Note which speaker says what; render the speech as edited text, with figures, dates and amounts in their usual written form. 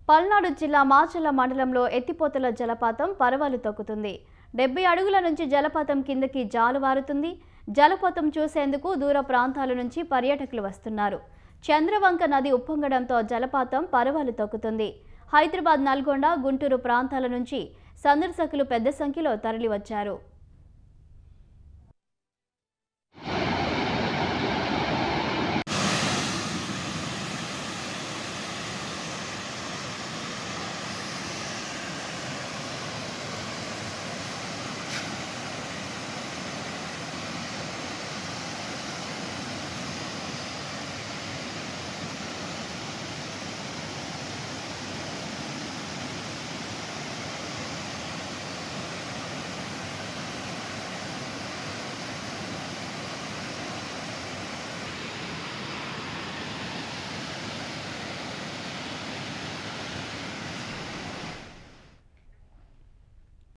Speaker 1: పల్నాడు జిల్లా మాచర్ల మండలంలో ఎత్తిపోతల జలపాతం పరవళ్లు తొక్కుతుంది. 70 అడుగుల నుంచి జలపాతం కిందకి జాలువారుతుంది. జలపాతం చూసేందుకు దూర ప్రాంతాల నుంచి పర్యాటకులు వస్తున్నారు. చంద్రవంక నది ఉప్పొంగడంతో జలపాతం పరవళ్లు తొక్కుతుంది. హైదరాబాద్, నల్గొండ, గుంటూరు ప్రాంతాల నుంచి సందర్శకులు పెద్ద సంఖ్యలో తరలివచ్చారు.